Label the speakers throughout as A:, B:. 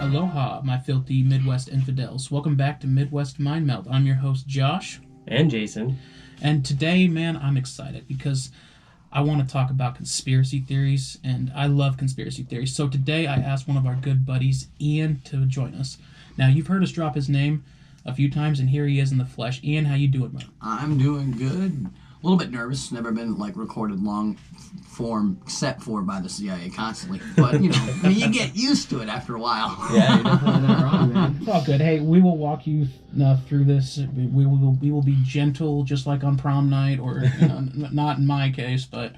A: Aloha, my filthy Midwest infidels. Welcome back to Midwest Mind Melt. I'm your host, Josh.
B: And Jason.
A: And today, man, I'm excited because I want to talk about conspiracy theories, and I love conspiracy theories. So today, I asked one of our good buddies, Ian, to join us. Now, you've heard us drop his name a few times, and here he is in the flesh. Ian, how you doing, bud?
C: I'm doing good. A little bit nervous. Never been recorded long form except for by the CIA constantly. But you get used to it after a while.
B: Yeah, you're definitely not wrong, man.
A: It's all good. Hey, we will walk you through this. We will be gentle, just like on prom night, or not in my case, but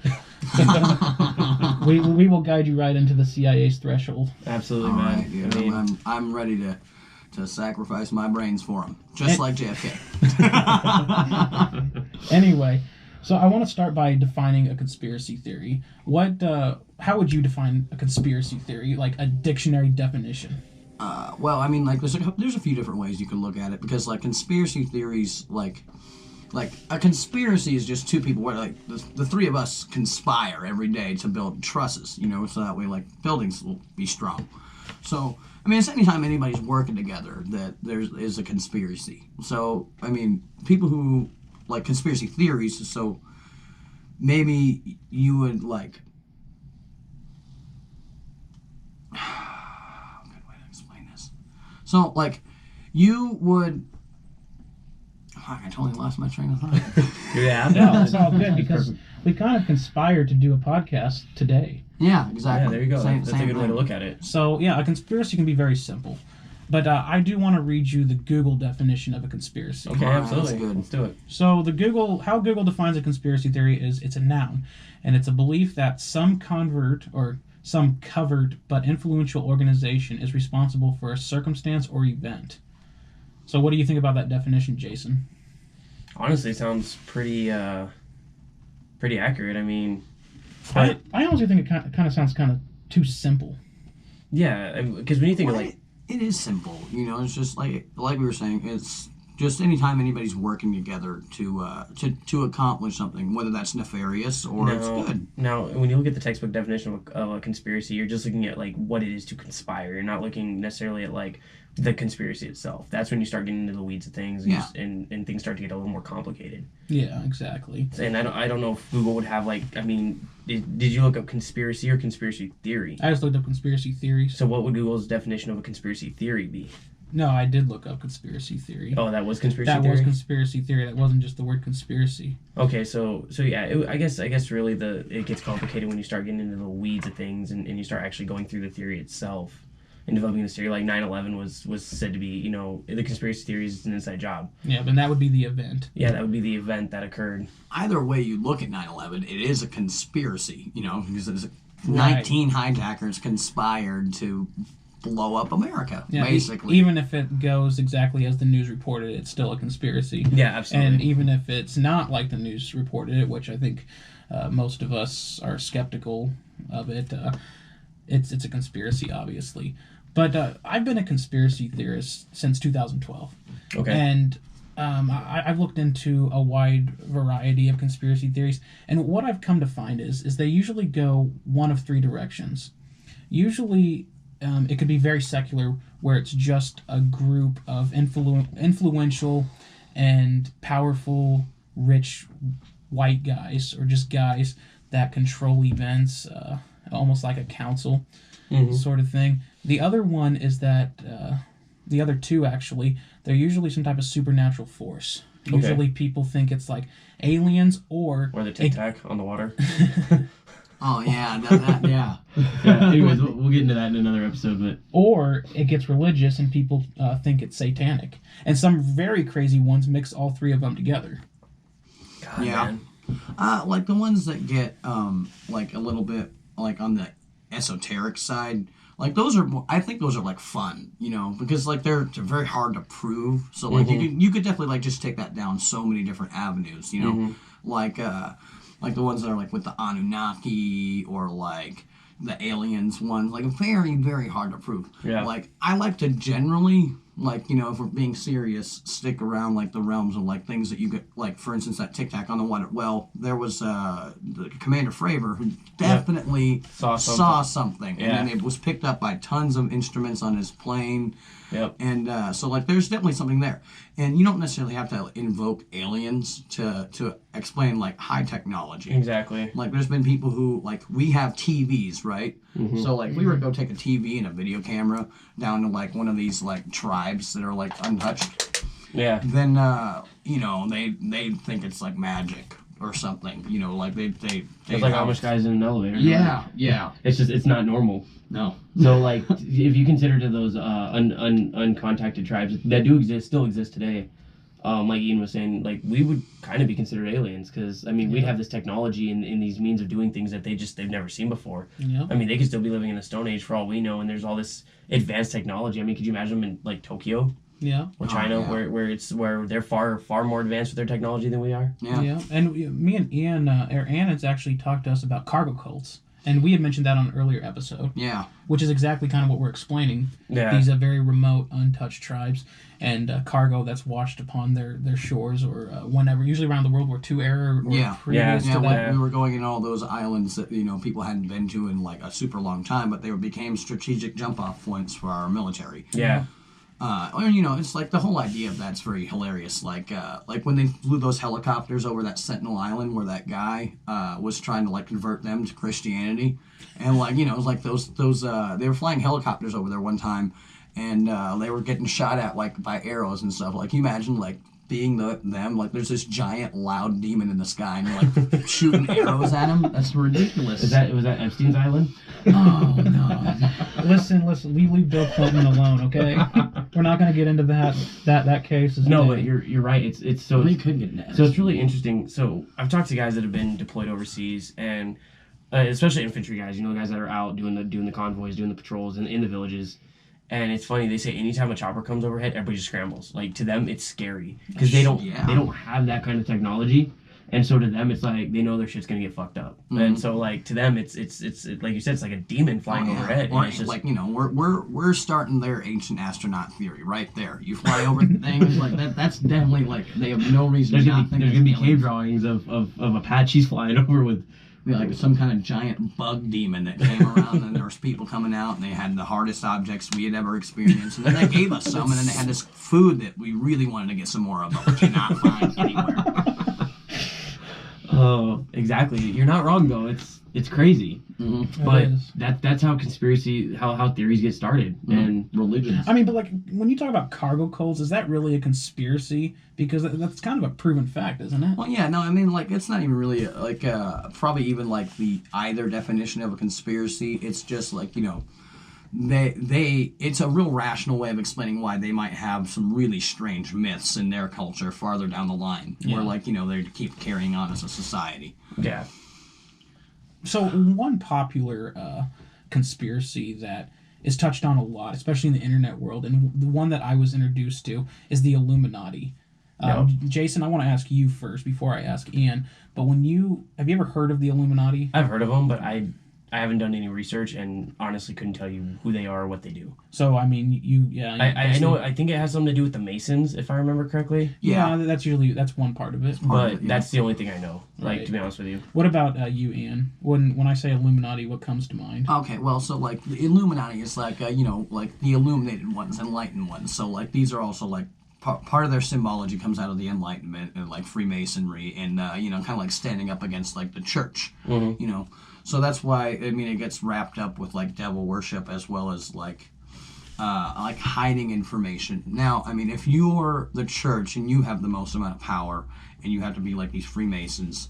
A: we will guide you right into the CIA's threshold.
B: Absolutely,
C: all
B: man.
C: Right, dude. I mean, I'm ready to sacrifice my brains for them, just like JFK.
A: Anyway, so I want to start by defining a conspiracy theory. How would you define a conspiracy theory, like a dictionary definition?
C: Well, I mean, there's a few different ways you can look at it, because conspiracy theories, like a conspiracy is just two people where the three of us conspire every day to build trusses, so that way buildings will be strong. So, I mean, it's anytime anybody's working together that there is a conspiracy. So, I mean, people who like conspiracy theories, so maybe you would good way to explain this. So, you would... Fuck, I totally lost my train of thought.
B: Yeah,
A: no, it's all good because we kind of conspired to do a podcast today.
C: Yeah, exactly.
B: Yeah, there you go. That's a good way to look at it.
A: So, yeah, a conspiracy can be very simple. But I do want to read you the Google definition of a conspiracy.
B: Okay, absolutely.
C: That's good.
B: Let's do it.
A: So, how Google defines a conspiracy theory is it's a noun, and it's a belief that some covert but influential organization is responsible for a circumstance or event. So, what do you think about that definition, Jason?
B: Honestly, it sounds pretty accurate. I mean,
A: I honestly think it kind of sounds kind of too simple.
B: Yeah, because when you think of
C: it is simple, it's just like we were saying, it's just anytime anybody's working together to accomplish something, whether that's nefarious or it's good.
B: Now, when you look at the textbook definition of a conspiracy, you're just looking at what it is to conspire. You're not looking necessarily at the conspiracy itself. That's when you start getting into the weeds of things, and things start to get a little more complicated.
A: Yeah, exactly.
B: And I don't know if Google would have did you look up conspiracy or conspiracy theory?
A: I just looked up conspiracy theories.
B: So what would Google's definition of a conspiracy theory be?
A: No, I did look up conspiracy theory.
B: Oh, that was conspiracy theory?
A: That was conspiracy theory. That wasn't just the word conspiracy.
B: Okay, so yeah, I guess really it gets complicated when you start getting into the weeds of things and you start actually going through the theory itself and developing this theory. 9/11 was said to be, the conspiracy theory is an inside job.
A: Yeah, but that would be the event.
B: Yeah, that would be the event that occurred.
C: Either way you look at 9/11, it is a conspiracy, because it's 19 hijackers conspired to blow up America, basically.
A: Even if it goes exactly as the news reported, it's still a conspiracy.
B: Yeah, absolutely.
A: And even if it's not like the news reported it, which I think most of us are skeptical of it, it's a conspiracy, obviously. But I've been a conspiracy theorist since 2012.
B: Okay.
A: And I've looked into a wide variety of conspiracy theories, and what I've come to find is they usually go one of three directions. Usually, it could be very secular, where it's just a group of influential and powerful, rich white guys, or just guys that control events, almost like a council sort of thing. The other one is that, the other two actually, they're usually some type of supernatural force. Okay. Usually people think it's like aliens or
B: the Tic Tac on the water.
C: Oh, yeah, yeah.
B: Anyways, we'll get into that in another episode. But
A: or it gets religious and people think it's satanic. And some very crazy ones mix all three of them together.
B: God, man.
C: The ones that get, a little bit, on the esoteric side, those are, I think those are, fun, because, they're very hard to prove. So, you could definitely, just take that down so many different avenues, the ones that are with the Anunnaki or the aliens ones, very, very hard to prove.
B: Yeah.
C: I like to generally like, you know, if we're being serious, stick around like the realms of like things that you get, like for instance that Tic Tac on the one. Well, there was the Commander Fravor who definitely saw something, and then it was picked up by tons of instruments on his plane.
B: Yep.
C: And so like there's definitely something there, and you don't necessarily have to invoke aliens to explain like high technology.
B: Exactly.
C: Like there's been people who like we have TVs, right? Mm-hmm. So like we were go take a TV and a video camera down to like one of these like tribes that are like untouched.
B: Yeah.
C: Then you know they think it's like magic or something. You know, like they
B: it's like Amish guys in an elevator.
C: Yeah.
B: It's not normal.
C: No.
B: So like if you consider to those uncontacted tribes that do still exist today, like Ian was saying, like we would kind of be considered aliens because I mean we'd have this technology and these means of doing things that they've never seen before.
A: Yeah.
B: I mean they could still be living in the Stone Age for all we know, and there's all this advanced technology. I mean, could you imagine them in like Tokyo?
A: Yeah.
B: Or China, where they're far more advanced with their technology than we are.
A: Yeah. And me and Ian, Ann has actually talked to us about cargo cults. And we had mentioned that on an earlier episode.
C: Yeah.
A: Which is exactly kind of what we're explaining.
B: Yeah.
A: These very remote, untouched tribes and cargo that's washed upon their shores or whenever, usually around the World War II era or previous to that.
C: We were going in all those islands that, you know, people hadn't been to in like a super long time, but they became strategic jump-off points for our military.
B: Yeah.
C: And you know, it's like the whole idea of that's very hilarious. Like when they flew those helicopters over that Sentinel Island, where that guy was trying to like convert them to Christianity, and like you know, it was like those they were flying helicopters over there one time, and they were getting shot at like by arrows and stuff. Like you imagine like being them, like there's this giant loud demon in the sky, and you're like shooting arrows at him. That's ridiculous.
B: Was that Epstein's Island?
A: Oh no! Listen, leave Bill Clinton alone, okay? We're not going to get into that case.
B: No, but you're right. It's so
C: we could get nasty.
B: So it's really interesting. So I've talked to guys that have been deployed overseas, and especially infantry guys. You know, the guys that are out doing the convoys, doing the patrols in the villages. And it's funny, they say anytime a chopper comes overhead, everybody just scrambles. Like, to them, it's scary. Because they don't have that kind of technology. And so to them, it's like, they know their shit's going to get fucked up. Mm-hmm. And so, like, to them, it's like you said, it's like a demon flying overhead.
C: Or,
B: and it's just,
C: like, you know, we're starting their ancient astronaut theory right there. You fly over the things, like, that's definitely, like, they have no reason to not think
B: there's going to be cave drawings of Apaches flying over with...
C: like some kind of giant bug demon that came around, and there was people coming out, and they had the hardest objects we had ever experienced, and then they gave us some, and then they had this food that we really wanted to get some more of, but we cannot find anywhere.
B: Oh, exactly. You're not wrong though. It's crazy.
C: Mm-hmm.
B: But that's how how theories get started and religions.
A: I mean, but like when you talk about cargo cults, is that really a conspiracy? Because that's kind of a proven fact, isn't it?
C: Well, yeah, no, I mean, like it's not even really like probably even like the either definition of a conspiracy. It's just like, you know, it's a real rational way of explaining why they might have some really strange myths in their culture farther down the line, where like, you know, they keep carrying on as a society.
B: Yeah.
A: So one popular conspiracy that is touched on a lot, especially in the internet world, and the one that I was introduced to is the Illuminati. Jason, I want to ask you first before I ask Ian. But have you ever heard of the Illuminati?
B: I've heard of them, but I haven't done any research and honestly couldn't tell you who they are or what they do.
A: So, I mean,
B: I know, I think it has something to do with the Masons, if I remember correctly.
A: Yeah, that's one part of it.
B: That's the only thing I know, to be honest with you.
A: What about you, Ian? When I say Illuminati, what comes to mind?
C: Okay, well, so, like, the Illuminati is like, you know, like the illuminated ones, enlightened ones. So, like, these are also, like, part of their symbology comes out of the Enlightenment and, like, Freemasonry and, you know, kind of like standing up against, like, the church, you know. So that's why, I mean, it gets wrapped up with, like, devil worship as well as, like hiding information. Now, I mean, if you're the church and you have the most amount of power and you have to be, like, these Freemasons,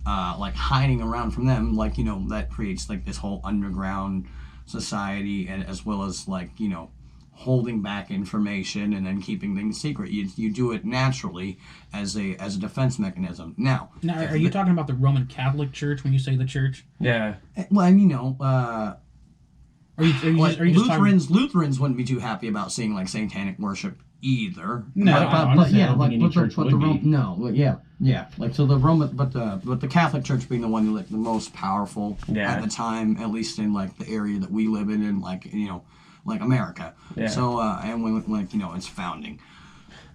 C: like, hiding around from them, like, you know, that creates, like, this whole underground society and as well as, like, you know, holding back information and then keeping things secret. You do it naturally as a defense mechanism. Now,
A: are you talking about the Roman Catholic Church when you say the church?
B: Yeah.
C: Well, and, you know,
A: are you
C: Lutherans wouldn't be too happy about seeing, like, satanic worship either.
A: No,
C: like, so the Roman, but the Catholic Church being the one, like, the most powerful at the time, at least in, like, the area that we live in, and, like, you know, like America.
B: Yeah.
C: So and when like its founding,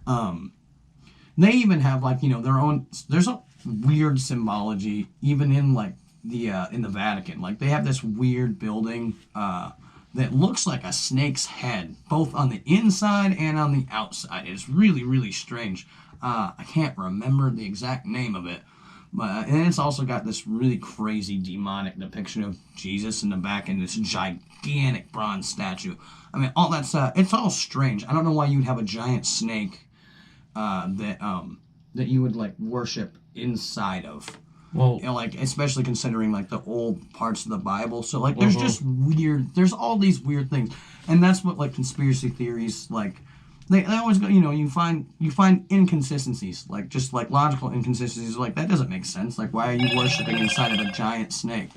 C: they even have like their own. There's a weird symbology even in like in the Vatican. Like they have this weird building that looks like a snake's head, both on the inside and on the outside. It's really, really strange. I can't remember the exact name of it, but and it's also got this really crazy demonic depiction of Jesus in the back and this gigantic bronze statue. I mean, all that's it's all strange. I don't know why you'd have a giant snake that you would like worship inside of.
B: Well,
C: Like especially considering like the old parts of the Bible. So like there's just weird. There's all these weird things, and that's what like conspiracy theories like. They always go. You find inconsistencies, like just like logical inconsistencies. Like that doesn't make sense. Like why are you worshiping inside of a giant snake?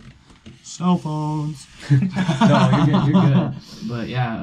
C: Cell phones.
B: no, you're good. But yeah,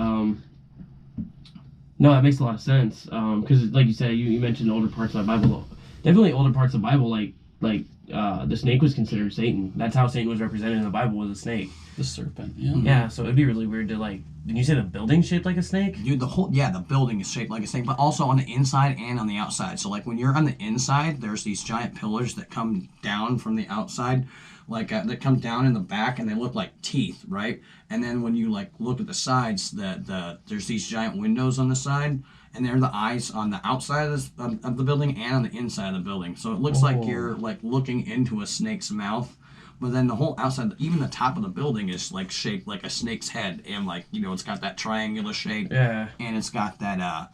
B: no, that makes a lot of sense. Because like you said, you mentioned older parts of the Bible. Definitely older parts of the Bible, like the snake was considered Satan. That's how Satan was represented in the Bible, was a snake.
A: The serpent, yeah.
B: Yeah, so it'd be really weird to like. Did you say the building shaped like a snake?
C: Dude, the building is shaped like a snake, but also on the inside and on the outside. So like when you're on the inside, there's these giant pillars that come down from the outside, like that come down in the back, and they look like teeth, right? And then when you like look at the sides, there's these giant windows on the side, and they're the eyes on the outside of the building and on the inside of the building. So it looks like you're like looking into a snake's mouth. But then the whole outside, even the top of the building is like shaped like a snake's head, and like it's got that triangular shape,
B: Yeah.
C: and it's got that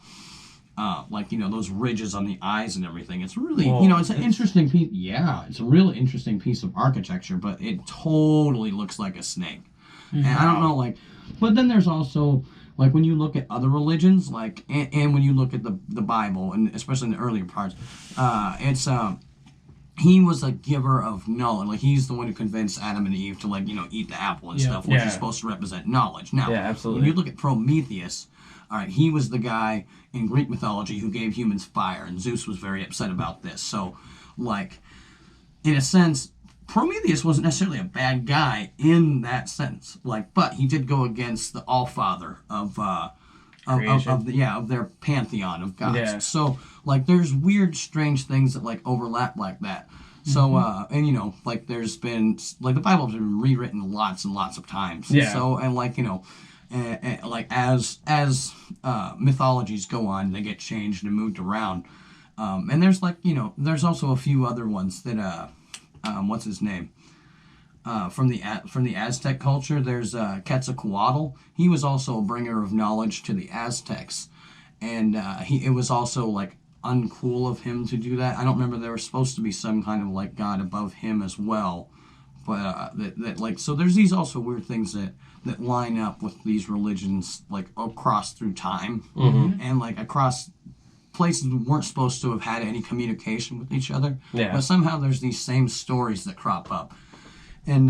C: like those ridges on the eyes and everything. It's really it's an interesting piece. Yeah, it's a really interesting piece of architecture, but it totally looks like a snake. And I don't know, like, but then there's also like when you look at other religions, like, and when you look at the Bible, and especially in the earlier parts, it's he was a giver of knowledge. Like he's the one who convinced Adam and Eve to like eat the apple and stuff, which is supposed to represent knowledge. Now,
B: Yeah, absolutely.
C: when you look at Prometheus, all right, he was the guy in Greek mythology who gave humans fire, and Zeus was very upset about this. So, like, in a sense, Prometheus wasn't necessarily a bad guy in that sense. Like, but he did go against the Allfather of their pantheon of gods.
B: Yeah.
C: So like there's weird, strange things that like overlap like that. So and like there's been like the Bible's been rewritten lots and lots of times.
B: Yeah.
C: So and like like as mythologies go on, they get changed and moved around. And there's like there's also a few other ones that what's his name? From the Aztec culture, there's Quetzalcoatl. He was also a bringer of knowledge to the Aztecs, and it was also like uncool of him to do that. I don't remember, there was supposed to be some kind of like god above him as well, but that like so there's these also weird things that line up with these religions like across through time and like across places that weren't supposed to have had any communication with each other.
B: Yeah.
C: But somehow there's these same stories that crop up. And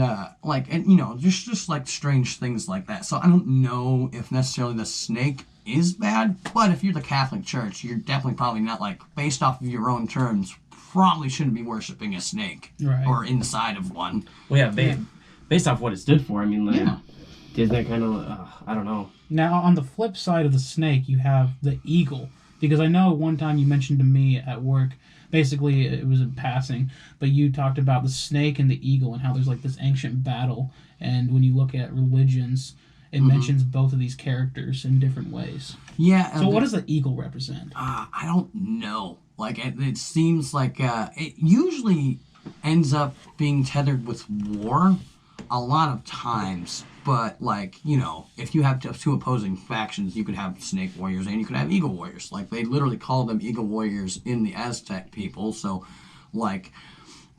C: just like strange things like that. So I don't know if necessarily the snake is bad, but if you're the Catholic Church, you're definitely probably not like, based off of your own terms, probably shouldn't be worshiping a snake or inside of one.
B: Well, yeah, based off what it stood for. I mean, like, isn't that kind of I don't know.
A: Now, on the flip side of the snake, you have the eagle. Because I know one time you mentioned to me at work, basically it was in passing, but you talked about the snake and the eagle and how there's like this ancient battle. And when you look at religions, it mentions both of these characters in different ways.
C: Yeah.
A: So what does the eagle represent?
C: I don't know. Like, it seems like it usually ends up being tethered with war a lot of times. But, like, if you have two opposing factions, you could have snake warriors and you could have eagle warriors. Like, they literally call them eagle warriors in the Aztec people. So, like,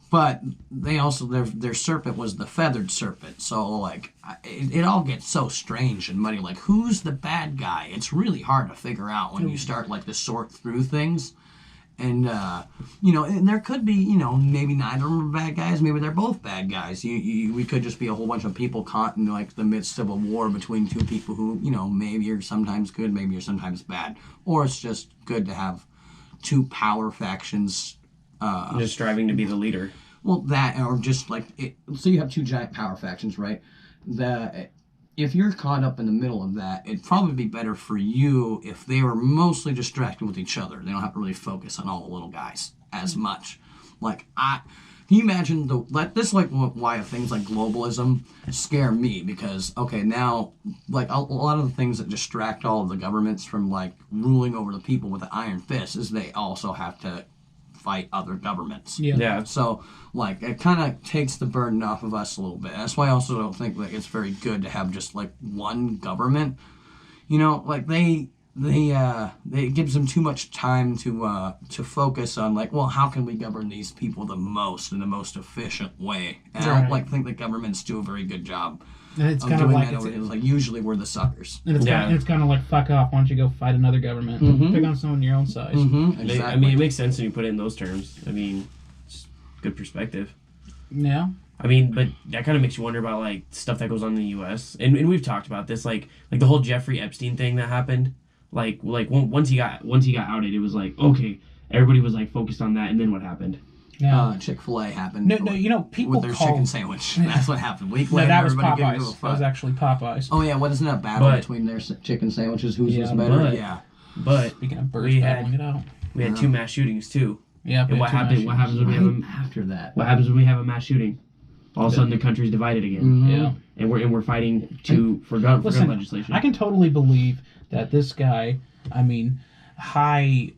C: but they also, their serpent was the feathered serpent. So, like, it all gets so strange and muddy. Like, who's the bad guy? It's really hard to figure out when you start, like, to sort through things. And, and there could be, maybe neither of them are bad guys. Maybe they're both bad guys. We could just be a whole bunch of people caught in, like, the midst of a war between two people who, maybe are sometimes good, maybe are sometimes bad. Or it's just good to have two power factions.
B: Just striving to be the leader.
C: Well, that, or just, like, so you have two giant power factions, right? if you're caught up in the middle of that, it'd probably be better for you if they were mostly distracted with each other. They don't have to really focus on all the little guys as much. Like, can you imagine this is like why things like globalism scare me, because okay, now like a lot of the things that distract all of the governments from like ruling over the people with an iron fist is they also have to fight other governments.
B: Yeah.
C: So like it kind of takes the burden off of us a little bit. That's why I also don't think like it's very good to have just like one government. You know, like it gives them too much time to focus on like, well, how can we govern these people the most in the most efficient way? And I don't like think that governments do a very good job
A: And it's
C: of
A: kind of
C: doing
A: like
C: that. It's like usually we're the suckers.
A: and it's kind of like fuck off. Why don't you go fight another government? Pick on someone your own size.
C: Exactly.
B: I mean, it makes sense when you put it in those terms. I mean, it's good perspective.
A: Yeah.
B: I mean, but that kind of makes you wonder about like stuff that goes on in the U.S. And we've talked about this, like the whole Jeffrey Epstein thing that happened. Like once he got outed, it was like, okay, everybody was like focused on that, and then what happened?
A: Yeah.
C: Chick-fil-A happened.
A: No, you know, people
C: with their
A: call
C: chicken sandwich. That's what happened. Week
A: No,
C: later,
A: that was
C: everybody gave into a
A: Popeyes. That
C: fight.
A: was actually Popeyes.
C: Oh yeah, wasn't that a battle
B: But-
C: between their chicken sandwiches? Whose was
A: Yeah,
C: better?
B: but-
C: Yeah.
B: But
A: Speaking of birds
B: we
A: battling it out.
B: had two mass shootings too.
A: Yeah.
B: And what happens when we have
C: Right after that?
B: what happens when we have a mass shooting? All of a sudden, the country's divided again,
A: Yeah.
B: and we're fighting for gun legislation.
A: I can totally believe that this guy, I mean, high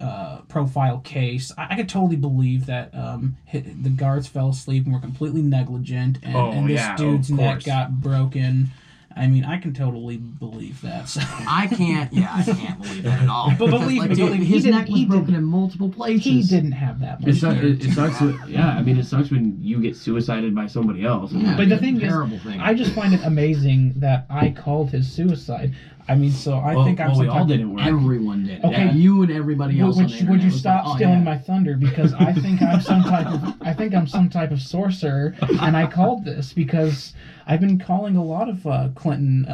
A: profile case, I could totally believe that the guards fell asleep and were completely negligent, and this dude's neck got broken. I mean, I can totally believe that. So.
C: I can't believe that at all.
A: But believe
C: Because,
A: me,
C: dude,
A: believe me,
C: his
A: he
C: neck was
A: didn't-
C: broken in multiple places.
A: He didn't have that much.
B: It sucks. Yeah, I mean, it sucks when you get suicided by somebody else.
C: Yeah,
A: But the
C: it's a
A: thing is,
C: terrible thing.
A: I just find it amazing that I called his suicide. I mean, so I think I'm
B: we
A: some
B: all
A: type
B: did
A: of-
B: it. Work.
C: Everyone did.
A: Okay.
C: Yeah, you and everybody else. on the
A: Would
C: internet
A: you
C: was
A: stop
C: like, oh,
A: stealing
C: yeah.
A: my thunder? Because I think I'm some type of sorcerer, and I called this because I've been calling a lot of Clinton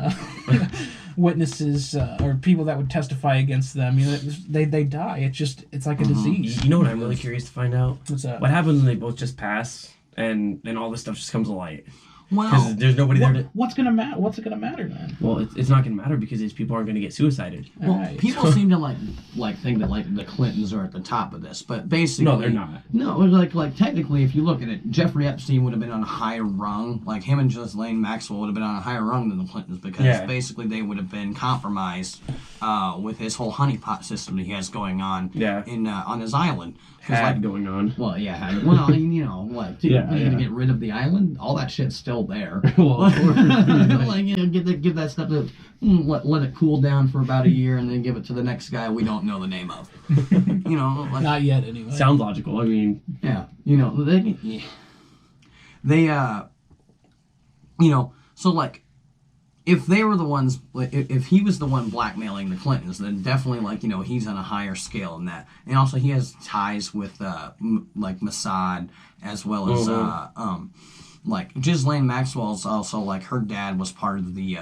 A: witnesses or people that would testify against them. You know, they die. It's like a disease.
B: You know what I'm really curious to find out?
A: What's that?
B: What happens when they both just pass and then all this stuff just comes to light?
C: Well,
B: Because there's nobody there to...
A: What's gonna matter? What's it gonna matter then?
B: Well, it's not going to matter because these people aren't going to get suicided.
C: well,
A: Alright.
C: people seem to like think that like the Clintons are at the top of this, but basically,
B: No, they're not.
C: No, like technically, if you look at it, Jeffrey Epstein would have been on a higher rung. Like him and Ghislaine Maxwell would have been on a higher rung than the Clintons because basically they would have been compromised with his whole honeypot system that he has going on in on his island.
B: Had going on.
C: Well, yeah. Well, I mean, you know, what? You're gonna get rid of the island? All that shit's still there.
B: Well, of course.
C: Like, you know, give that stuff to let it cool down for about a year, and then give it to the next guy we don't know the name of. You know, like,
A: Not yet, anyway.
B: Sounds logical. I mean,
C: yeah. You know, they you know, so like, if they were the ones, if he was the one blackmailing the Clintons, then definitely, like, you know, he's on a higher scale than that. And also, he has ties with, like, Mossad, as well as, like, Ghislaine Maxwell's also, like, her dad was part of the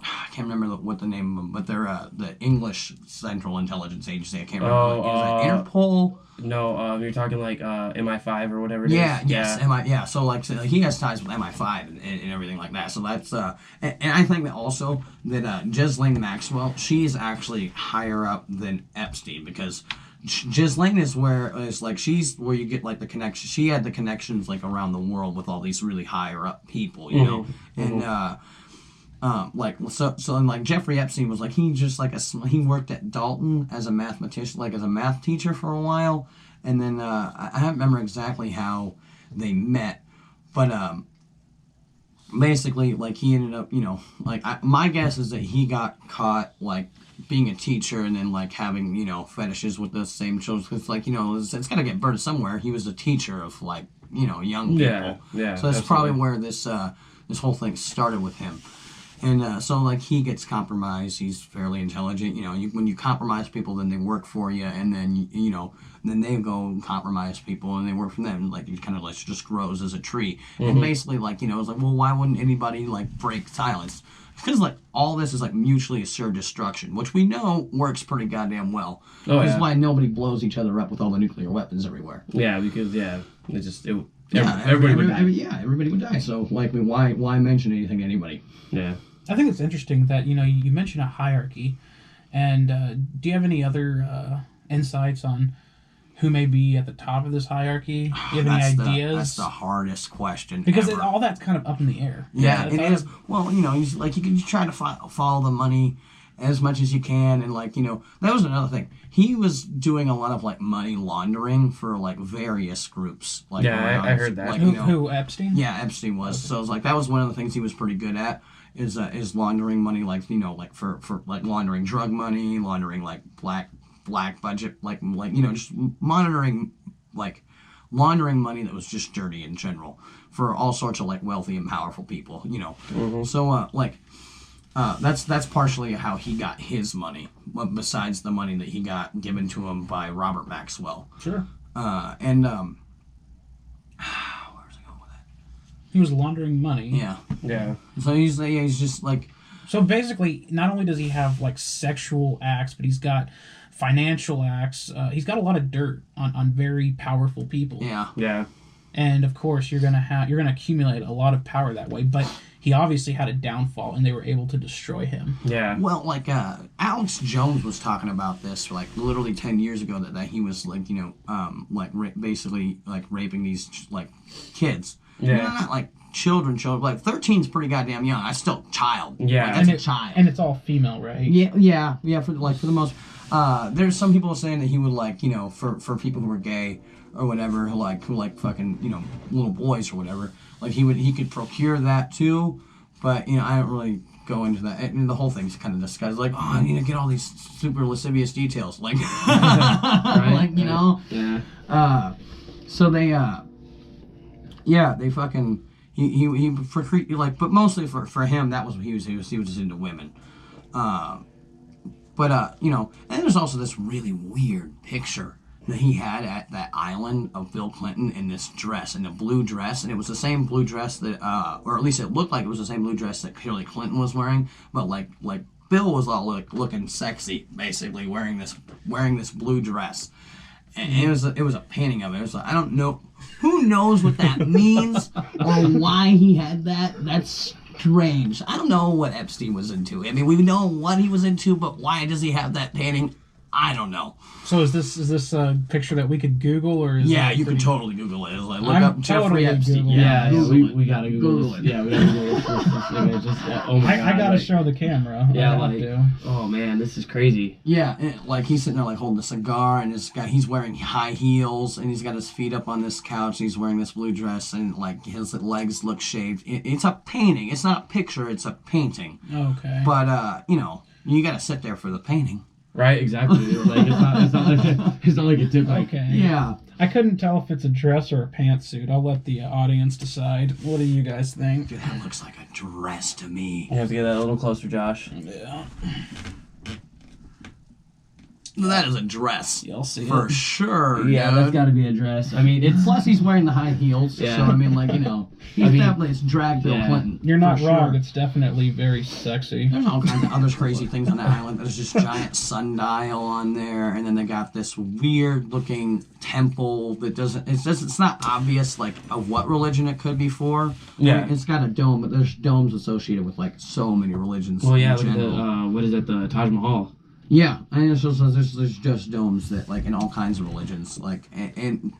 C: I can't remember what the name of them, but they're, the English Central Intelligence Agency. I can't remember. Is that Interpol?
B: no, you're talking like MI5 or whatever it is.
C: Yeah. So he has ties with MI5 and everything like that. So that's and I think that also that Ghislaine Maxwell, she's actually higher up than Epstein because Ghislaine she's where you get like the connection. She had the connections like around the world with all these really higher up people, you know, and. And Jeffrey Epstein was like he worked at Dalton as a mathematician, like as a math teacher for a while, and then I don't remember exactly how they met, but basically like he ended up, you know, like my guess is that he got caught like being a teacher and then like having, you know, fetishes with the same children because like, you know, it's got to get burned somewhere. He was a teacher of like, you know, young people, so that's probably where this whole thing started with him. And so, like, he gets compromised. He's fairly intelligent. You know, when you compromise people, then they work for you. And then, you know, then they go and compromise people and they work for them. Like, it kind of, like, just grows as a tree. And basically, like, you know, it's like, well, why wouldn't anybody, like, break silence? Because, like, all this is, like, mutually assured destruction, which we know works pretty goddamn well. That's why nobody blows each other up with all the nuclear weapons everywhere.
B: Yeah, because, everybody would die.
C: Yeah, everybody would die. So, like, why mention anything to anybody?
B: Yeah.
A: I think it's interesting that, you mentioned a hierarchy. And do you have any other insights on who may be at the top of this hierarchy? Do you have any ideas?
C: That's the hardest question
A: because
C: ever.
A: all that's kind of up in the air.
C: Yeah, it is. Well, he's like, you can try to follow the money as much as you can, and like, that was another thing. He was doing a lot of like money laundering for like various groups. Like,
B: yeah, I heard that.
C: Like,
A: who Epstein?
C: Yeah, Epstein was. Okay. So it was like that was one of the things he was pretty good at. Is laundering money, like like for like laundering drug money, laundering like black budget, like just monitoring, like laundering money that was just dirty in general for all sorts of like wealthy and powerful people, Mm-hmm. So that's partially how he got his money, besides the money that he got given to him by Robert Maxwell.
A: Sure.
C: And
A: he was laundering money.
C: Yeah.
B: Yeah.
C: So he's just like.
A: So basically, not only does he have like sexual acts, but he's got financial acts. He's got a lot of dirt on very powerful people.
C: Yeah.
B: Yeah.
A: And of course, you're gonna accumulate a lot of power that way. But he obviously had a downfall, and they were able to destroy him.
B: Yeah.
C: Well, like Alex Jones was talking about this like literally 10 years ago that he was like basically like raping these like kids.
B: Yeah.
C: Not like children. Like 13's pretty goddamn young. That's still a child.
B: Yeah.
C: Like, that's a child.
A: And it's all female, right?
C: Yeah. For the most. There's some people saying that he would like for people who are gay or whatever who like fucking little boys or whatever, like he could procure that too, but I don't really go into that. And the whole thing's kind of disguised, like, oh, I need to get all these super lascivious details, like
B: right?
C: Like
B: Yeah.
C: So they they fucking he for like, but mostly for him that was what he was just into women. But and there's also this really weird picture that he had at that island of Bill Clinton in this dress, in a blue dress, and it was the same blue dress that, or at least it looked like it was the same blue dress that Hillary Clinton was wearing, but like Bill was all looking sexy, basically wearing this blue dress, and it was a painting of it. It was like, I don't know, who knows what that means or why he had that. That's strange. I don't know what Epstein was into. I mean, we know what he was into, but why does he have that painting? I don't know.
A: So is this a picture that we could Google, or is
C: you could totally Google it. It's like, look
A: I'm
C: up Jeffrey
A: totally
C: Epstein.
A: Googling.
B: Yeah, we gotta Google
C: it.
B: Yeah, we gotta Google this image. Oh my God.
A: I gotta show the camera.
B: Yeah,
A: I have to.
B: oh man, this is crazy.
C: Yeah, like he's sitting there like holding a cigar, and he's wearing high heels, and he's got his feet up on this couch, and he's wearing this blue dress, and like his legs look shaved. It's a painting. It's not a picture. It's a painting.
A: Okay.
C: But you gotta sit there for the painting.
B: Right, exactly. Like it's not like it took like.
A: Okay.
C: Yeah.
A: I couldn't tell if it's a dress or a pantsuit. I'll let the audience decide. What do you guys think?
C: Dude, that looks like a dress to me.
B: You have to get that a little closer, Josh.
A: Yeah.
C: That is a dress.
A: You'll see
C: for
A: it.
C: sure.
B: Yeah,
C: dude.
B: that's got to be a dress. I mean, it's
C: Plus, he's wearing the high heels.
B: Yeah.
C: So I mean, like definitely it's drag Bill
B: Yeah.
C: Clinton.
A: You're not
C: for
A: wrong.
C: sure.
A: It's definitely very sexy.
C: There's all kinds of other crazy things on the island. There's this giant sundial on there, and then they got this weird-looking temple that it's not obvious like of what religion it could be for.
B: Yeah.
C: It's got a dome, but there's domes associated with like so many religions.
B: Well, yeah,
C: in
B: look at
C: general.
B: the what is it? The Taj Mahal.
C: Yeah, and it's just, there's just domes that like in all kinds of religions, like and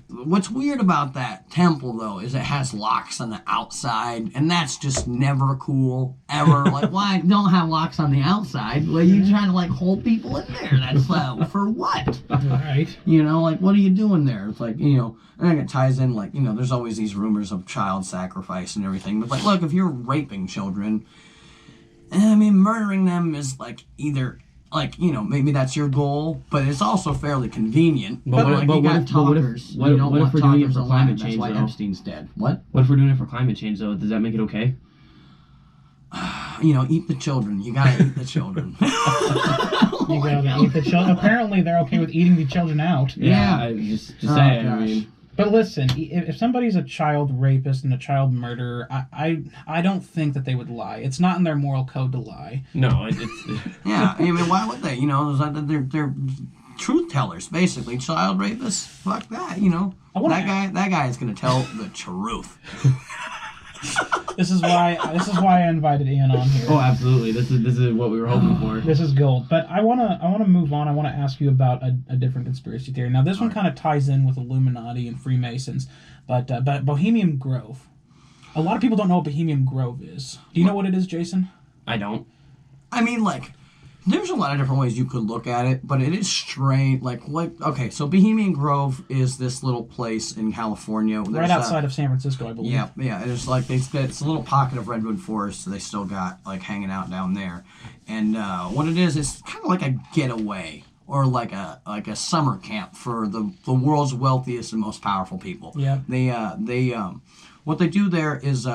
C: what's weird about that temple though is it has locks on the outside, and that's just never cool ever. Like, why don't have locks on the outside? Well, you trying to like hold people in there? That's for what?
A: Right.
C: Like what are you doing there? It's like and then it ties in like there's always these rumors of child sacrifice and everything, but like look, if you're raping children, I mean murdering them is like either. Like, maybe that's your goal, but it's also fairly convenient.
B: But
C: like,
B: what
C: you got
B: if-
C: talkers.
B: what if-
C: You don't
B: what if
C: want
B: we're doing it
C: talkers
B: for
C: alive.
B: climate
C: That's
B: change,
C: why
B: though?
C: Epstein's dead. What?
B: What if we're doing it for climate change, though? Does that make it okay?
C: Eat the children. You gotta eat the children.
A: You gotta eat the children. Apparently, they're okay with eating the children out.
C: Yeah.
B: I just
C: Oh,
B: saying. I
C: gosh.
B: mean,
A: But listen, if somebody's a child rapist and a child murderer, I don't think that they would lie. It's not in their moral code to lie.
B: no, it's
C: Yeah, I mean, why would they? truth tellers, basically. Child rapists, fuck that, you know. That guy is gonna tell the truth.
A: This is why I invited Ian on here.
B: Oh, absolutely. This is what we were hoping for.
A: This is gold. But I wanna move on. I wanna ask you about a different conspiracy theory. Now this one kind of ties in with Illuminati and Freemasons, but Bohemian Grove. A lot of people don't know what Bohemian Grove is. Do you know what it is, Jason?
B: I don't.
C: I mean, like, there's a lot of different ways you could look at it, but it is strange. Okay, so Bohemian Grove is this little place in California.
A: Right outside of San Francisco, I believe.
C: Yeah. It's like it's a little pocket of redwood forest they still got like hanging out down there, and what it is kind of like a getaway or like a summer camp for the world's wealthiest and most powerful people.
A: Yeah.
C: They what they do there is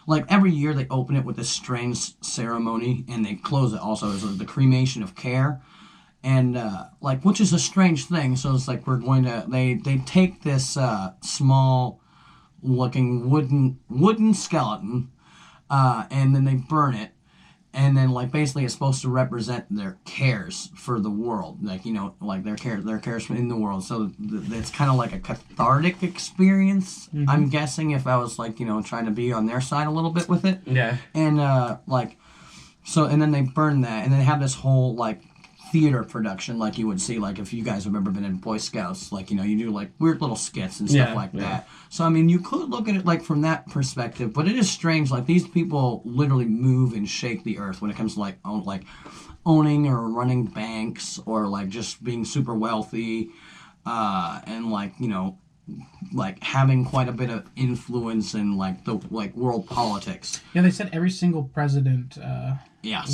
C: like every year they open it with this strange ceremony and they close it also as the cremation of care, and like, which is a strange thing. So it's like they take this small looking wooden skeleton and then they burn it, and then like basically it's supposed to represent their cares for the world, like, you know, like their cares in the world. So it's kind of like a cathartic experience. Mm-hmm. I'm guessing, if I was like, you know, trying to be on their side a little bit with it.
B: Yeah.
C: And like, so, and then they burn that, and then they have this whole like theater production, like you would see, like if you guys have ever been in Boy Scouts, like, you know, you do like weird little skits and stuff that. So I mean, you could look at it like from that perspective, but it is strange. Like, these people literally move and shake the earth when it comes to like owning or running banks, or like just being super wealthy, and like, you know, like having quite a bit of influence in like the world politics.
A: Yeah, they said every single president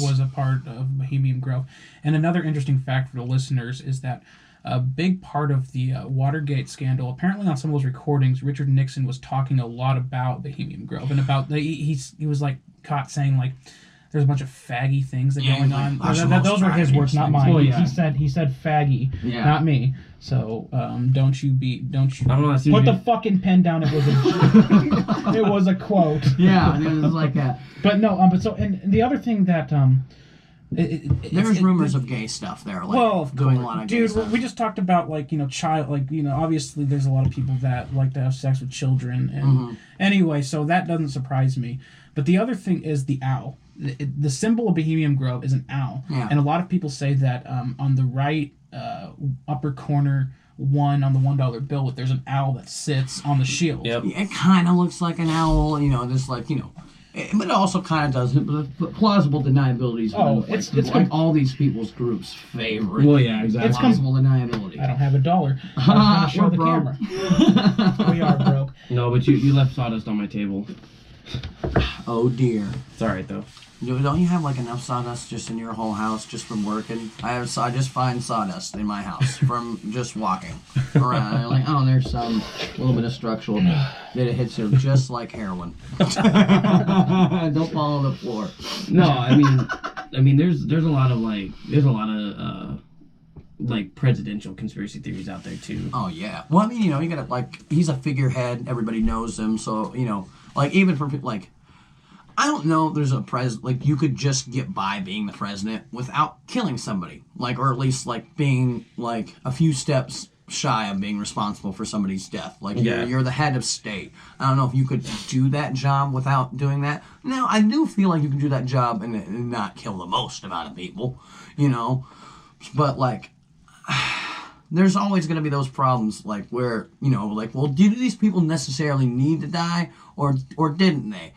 A: was a part of Bohemian Grove. And another interesting fact for the listeners is that a big part of the Watergate scandal, apparently on some of those recordings, Richard Nixon was talking a lot about Bohemian Grove, and about he was like caught saying like there's a bunch of faggy things that going on. Those were his words, not mine. Well, he said faggy, not me. So don't you.
B: I don't know.
A: Put the fucking pen down. It was it was a quote.
C: Yeah, it was like that.
A: But no, and the other thing that
C: there's rumors of gay stuff there. Like, doing a lot of gay stuff.
A: We just talked about, like, you know, obviously there's a lot of people that like to have sex with children, and anyway, so that doesn't surprise me. But the other thing is the owl. The symbol of Bohemian Grove is an owl, and a lot of people say that on the right upper corner on the $1 bill, there's an owl that sits on the shield.
B: Yep.
C: Yeah, it kind of looks like an owl, you know, just like, you know. But it also kind of does. But plausible deniability is it's like all these people's groups' favorite.
B: Well, yeah, exactly.
C: It's plausible deniability.
A: I don't have $1. I was going to show the camera. We are broke.
B: No, but you left sawdust on my table.
C: Oh dear.
B: It's all right though.
C: Don't you have like enough sawdust just in your whole house just from working? I just find sawdust in my house from just walking around. I'm like, oh, there's some little bit of structural that it hits you just like heroin. Don't fall on the floor.
B: No, I mean, there's a lot of like presidential conspiracy theories out there too.
C: Oh yeah. Well, I mean, you know, you gotta, like, he's a figurehead. Everybody knows him, so, you know, like, even for people like, I don't know if there's a like, you could just get by being the president without killing somebody, like, or at least like being like a few steps shy of being responsible for somebody's death. Like, you're the head of state. I don't know if you could do that job without doing that. Now, I do feel like you can do that job and not kill the most amount of people, you know, but like, there's always going to be those problems, like, where, you know, like, well, did these people necessarily need to die, or didn't they?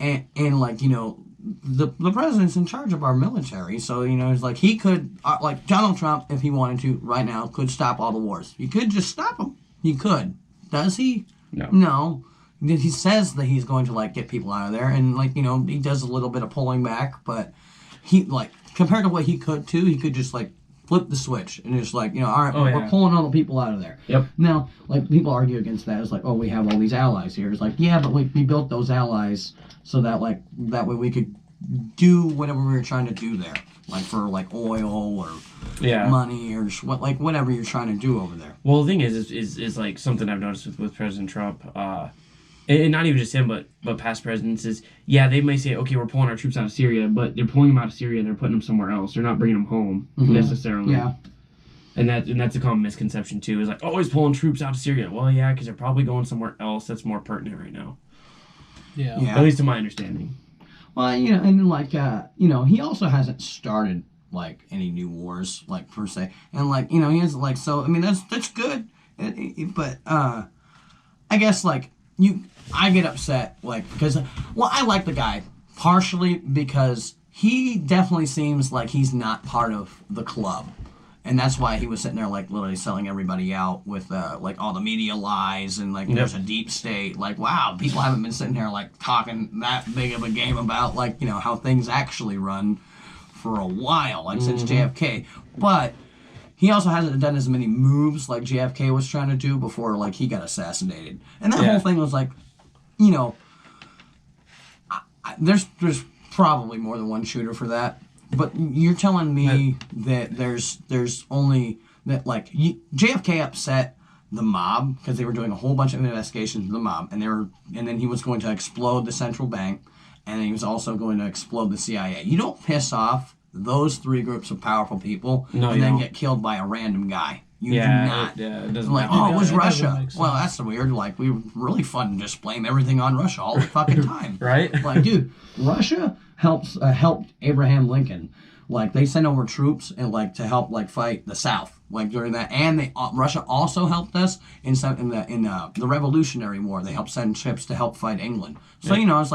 C: And like, you know, the president's in charge of our military, so, you know, it's like, he could, like, Donald Trump, if he wanted to, right now, could stop all the wars. He could just stop them. He could. Does he? No. He says that he's going to, like, get people out of there, and, like, you know, he does a little bit of pulling back, but he, like, compared to what he could, too, he could just, like, flip the switch and just, like, you know, all right, we're pulling all the people out of there.
B: Yep.
C: Now, like, people argue against that. It's like, oh, we have all these allies here. It's like, yeah, but we built those allies so that, like, that way we could do whatever we were trying to do there, like, for, like, oil or money or whatever you're trying to do over there.
B: Well, the thing is like something I've noticed with President Trump, and not even just him, but past presidents, is, they may say, okay, we're pulling our troops out of Syria, but they're pulling them out of Syria and they're putting them somewhere else. They're not bringing them home necessarily.
C: Yeah.
B: And that's a common misconception too. Is like, oh, he's pulling troops out of Syria. Well, yeah, because they're probably going somewhere else that's more pertinent right now.
A: Yeah.
B: At least to my understanding.
C: Well, and like, he also hasn't started like any new wars, like per se, and like, he has like, so I mean, that's good, but I guess like I get upset like because I like the guy partially because he definitely seems like he's not part of the club. And that's why he was sitting there, like, literally selling everybody out with, like, all the media lies and, like, there's a deep state. Like, wow, people haven't been sitting here, like, talking that big of a game about, like, how things actually run for a while, like, since JFK. But he also hasn't done as many moves like JFK was trying to do before, like, he got assassinated. And that whole thing was, like, there's probably more than one shooter for that. But you're telling me that there's only that like JFK upset the mob because they were doing a whole bunch of investigations of the mob, and then he was going to explode the central bank, and then he was also going to explode the CIA. You don't piss off those three groups of powerful people and then get killed by a random guy. You do not.
B: It doesn't
C: like, it was Russia. Well, that's the weird. Like, we were really fun to just blame everything on Russia all the fucking time.
B: Right?
C: Like, dude, Russia helped Abraham Lincoln. Like, they sent over troops and like to help like fight the South. Like during that, and Russia also helped us in the Revolutionary War. They helped send ships to help fight England. So it's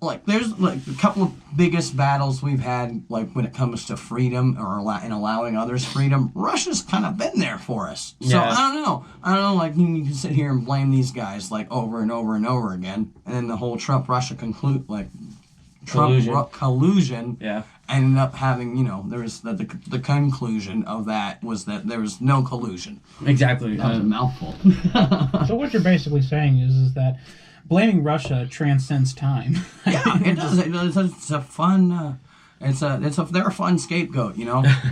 C: like there's like a couple of biggest battles we've had, like when it comes to freedom or allowing others freedom. Russia's kind of been there for us. So I don't know. Like you can sit here and blame these guys like over and over and over again, and then the whole Trump-Russia collusion. Ended up having there was the conclusion of that was that there was no collusion.
B: Exactly.
C: That was a mouthful.
A: So what you're basically saying is that blaming Russia transcends time.
C: Yeah, it does. It's a fun. They're a fun scapegoat,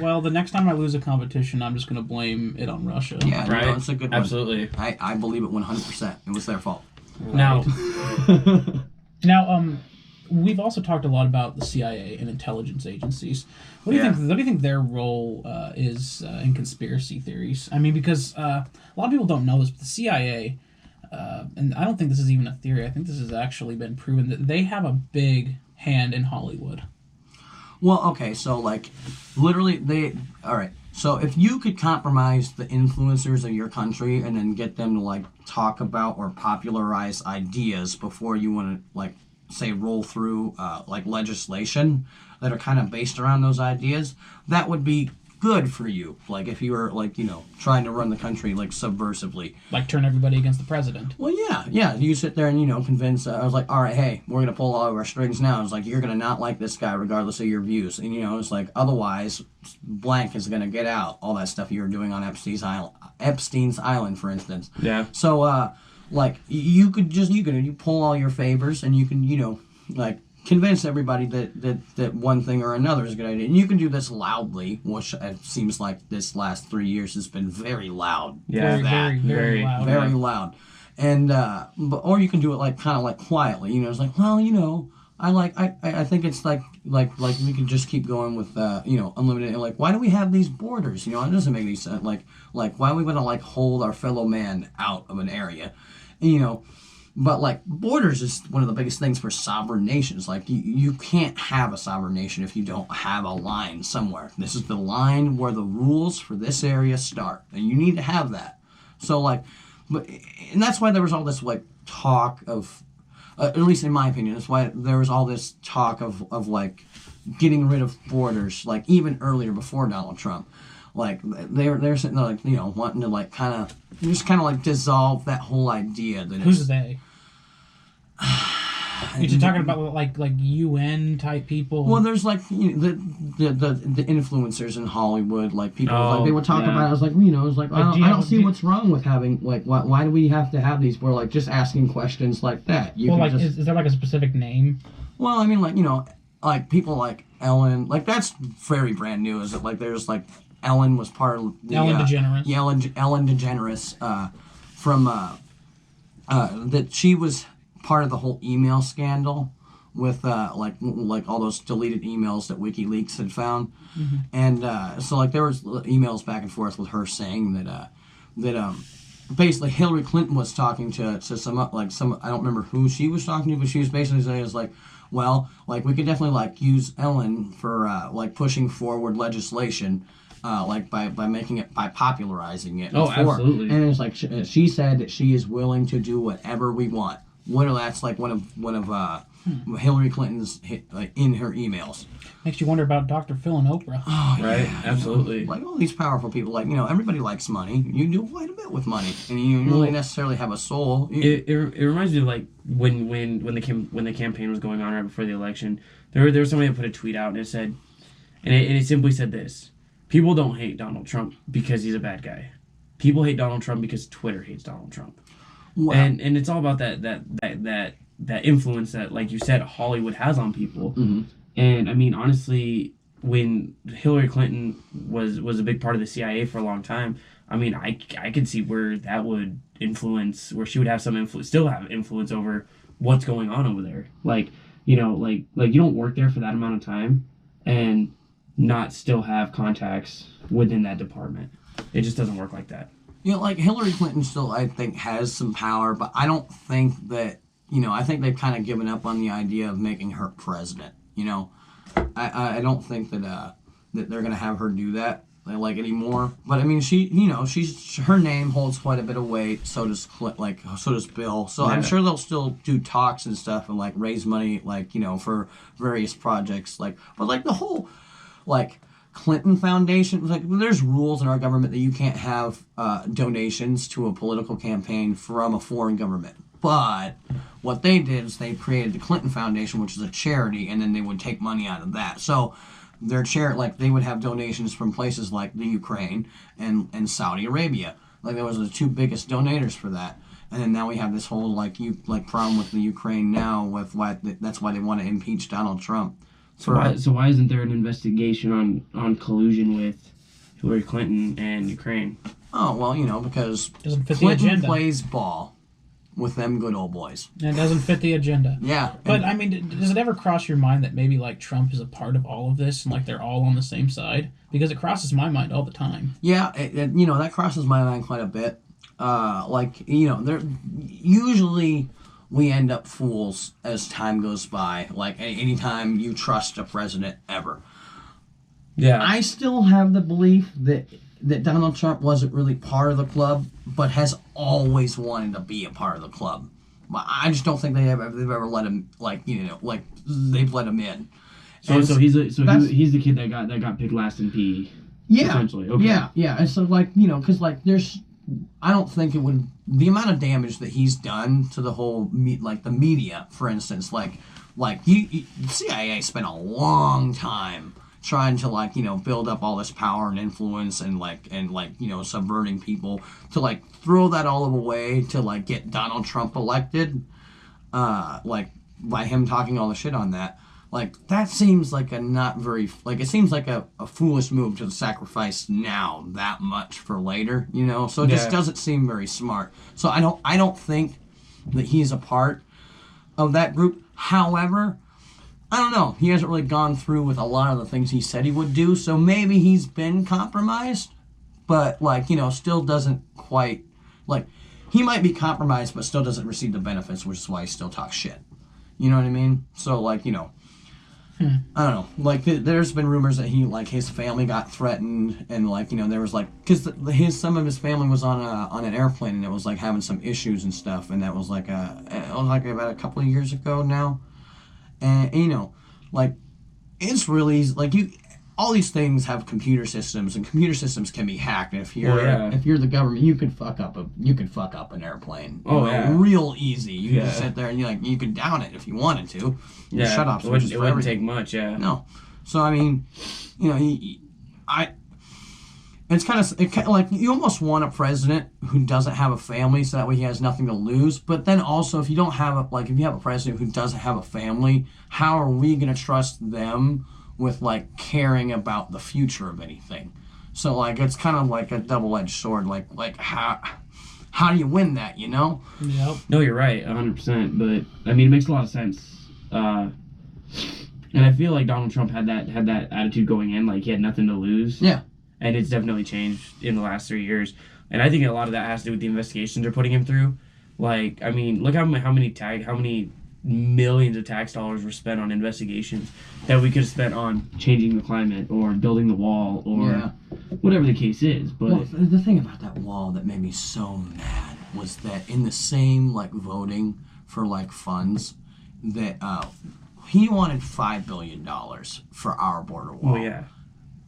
A: Well, the next time I lose a competition, I'm just going to blame it on Russia.
C: Yeah,
B: right.
C: It's a good one.
B: Absolutely.
C: I believe it 100%. It was their fault.
B: Now,
A: we've also talked a lot about the CIA and intelligence agencies. What do you think? What do you think their role is in conspiracy theories? I mean, because a lot of people don't know this, but the CIA. And I don't think this is even a theory. I think this has actually been proven that they have a big hand in Hollywood.
C: Well, okay, so like, literally, all right. So if you could compromise the influencers of your country and then get them to like talk about or popularize ideas before you want to like say roll through like legislation that are kind of based around those ideas, that would be good for you. Like if you were like trying to run the country like subversively, like
A: turn everybody against the president.
C: Well, yeah. You sit there and convince. I was like, all right, hey, we're gonna pull all of our strings now. It's like you're gonna not like this guy regardless of your views, and it's like otherwise, blank is gonna get out. All that stuff you were doing on Epstein's Island, for instance.
B: Yeah.
C: So like you pull all your favors and you can like convince everybody that one thing or another is a good idea. And you can do this loudly, which it seems like this last 3 years has been very loud.
B: Yeah,
A: very loud.
C: Very loud. And or you can do it like kind of like quietly. It's like, well, I think it's like we can just keep going with unlimited. Like, why do we have these borders? It doesn't make any sense. Like why are we gonna like hold our fellow man out of an area? But like borders is one of the biggest things for sovereign nations. Like you can't have a sovereign nation if you don't have a line somewhere. This is the line where the rules for this area start, and you need to have that. So like, and that's why there was all this like talk of, at least in my opinion, that's why there was all this talk of like getting rid of borders, like even earlier before Donald Trump. Like they're sitting there like wanting to like kind of like dissolve that whole idea that
A: who's they? You're talking about like UN type people.
C: Well, there's like the influencers in Hollywood, like people like they would talk about it. I was like, I was like, I don't see what's wrong with having like why do we have to have these? We're like just asking questions like that.
A: Is there like a specific name?
C: Well, I mean like like people like Ellen, like that's very brand new. Is it like there's like Ellen was part of the
A: Ellen DeGeneres.
C: Yeah, Ellen DeGeneres from that she was part of the whole email scandal with like all those deleted emails that WikiLeaks had found, and so like there was emails back and forth with her saying that basically Hillary Clinton was talking to some I don't remember who she was talking to, but she was basically saying is like, well, like we could definitely like use Ellen for like pushing forward legislation. Like by making it, by popularizing it.
B: Oh, absolutely.
C: And it's like she said that she is willing to do whatever we want. That's like one of Hillary Clinton's in her emails.
A: Makes you wonder about Dr. Phil and Oprah.
C: Oh,
B: right?
C: Yeah.
B: Absolutely.
C: Like all these powerful people, like everybody likes money. You do quite a bit with money, and you don't really necessarily have a soul.
B: It reminds me of like when the campaign was going on right before the election. There was somebody that put a tweet out and it said, and it simply said this: people don't hate Donald Trump because he's a bad guy. People hate Donald Trump because Twitter hates Donald Trump. Wow. And it's all about that influence that, like you said, Hollywood has on people.
C: Mm-hmm.
B: And I mean, honestly, when Hillary Clinton was a big part of the CIA for a long time, I mean, I could see where that would influence, where she would have some influence, still have influence over what's going on over there. Like, you know, like you don't work there for that amount of time and not still have contacts within that department. It just doesn't work like that.
C: Like Hillary Clinton still, I think, has some power, but I don't think that, I think they've kind of given up on the idea of making her president. I don't think that they're gonna have her do that like anymore. But I mean, she's her name holds quite a bit of weight. So does Bill. So I'm sure they'll still do talks and stuff and like raise money for various projects. But the whole Clinton Foundation, there's rules in our government that you can't have donations to a political campaign from a foreign government. But what they did is they created the Clinton Foundation, which is a charity, and then they would take money out of that. So their they would have donations from places like the Ukraine and Saudi Arabia. There was the two biggest donators for that. And then now we have this whole problem with the Ukraine now with that's why they want to impeach Donald Trump.
B: So why isn't there an investigation on collusion with Hillary Clinton and Ukraine?
C: Oh, well, because
A: doesn't fit
C: Clinton
A: the agenda.
C: Plays ball with them good old boys.
A: And it doesn't fit the agenda.
C: Yeah.
A: But, I mean, does it ever cross your mind that maybe, Trump is a part of all of this and, they're all on the same side? Because it crosses my mind all the time.
C: Yeah, that crosses my mind quite a bit. There usually we end up fools as time goes by. Anytime you trust a president ever.
B: Yeah.
C: I still have the belief that Donald Trump wasn't really part of the club, but has always wanted to be a part of the club. But I just don't think they've ever let him they've let him in.
B: So he's the kid that got picked last in PE.
C: Yeah.
B: Essentially. Okay.
C: Yeah. And so because there's, I don't think it would, the amount of damage that he's done to the whole the media, for instance, the CIA spent a long time trying to build up all this power and influence and subverting people to throw that all away to get Donald Trump elected, by him talking all the shit on that. That seems like a not very it seems like a foolish move to sacrifice now that much for later, so it just doesn't seem very smart. So I don't think that he's a part of that group. However, I don't know. He hasn't really gone through with a lot of the things he said he would do, so maybe he's been compromised, but, still doesn't quite, he might be compromised, but still doesn't receive the benefits, which is why he still talks shit. You know what I mean? So, I don't know. There's been rumors that he, his family got threatened, and, there was, because some of his family was on an airplane, and it was, having some issues and stuff, and that was, about a couple of years ago now. And, it's really easy. All these things have computer systems, and computer systems can be hacked. And if you're the government, you could fuck up an airplane. Real easy. You can just sit there and you could down it if you wanted to.
B: Yeah,
C: shut off.
B: It wouldn't take much. Yeah.
C: No. So I mean, it's kind of you almost want a president who doesn't have a family, so that way he has nothing to lose. But then also, if you don't have if you have a president who doesn't have a family, how are we going to trust them with caring about the future of anything? So it's kind of like a double-edged sword. How do you win that?
A: Yep.
B: No, you're right, 100%. But I mean, it makes a lot of sense. And I feel like Donald Trump had that attitude going in, like he had nothing to lose.
C: Yeah.
B: And it's definitely changed in the last 3 years. And I think a lot of that has to do with the investigations they're putting him through. Like, I mean, look how many millions of tax dollars were spent on investigations that we could have spent on changing the climate or building the wall or whatever the case is. But
C: well, the thing about that wall that made me so mad was that in the same like voting for like funds that he wanted $5 billion for our border wall.
B: Oh yeah.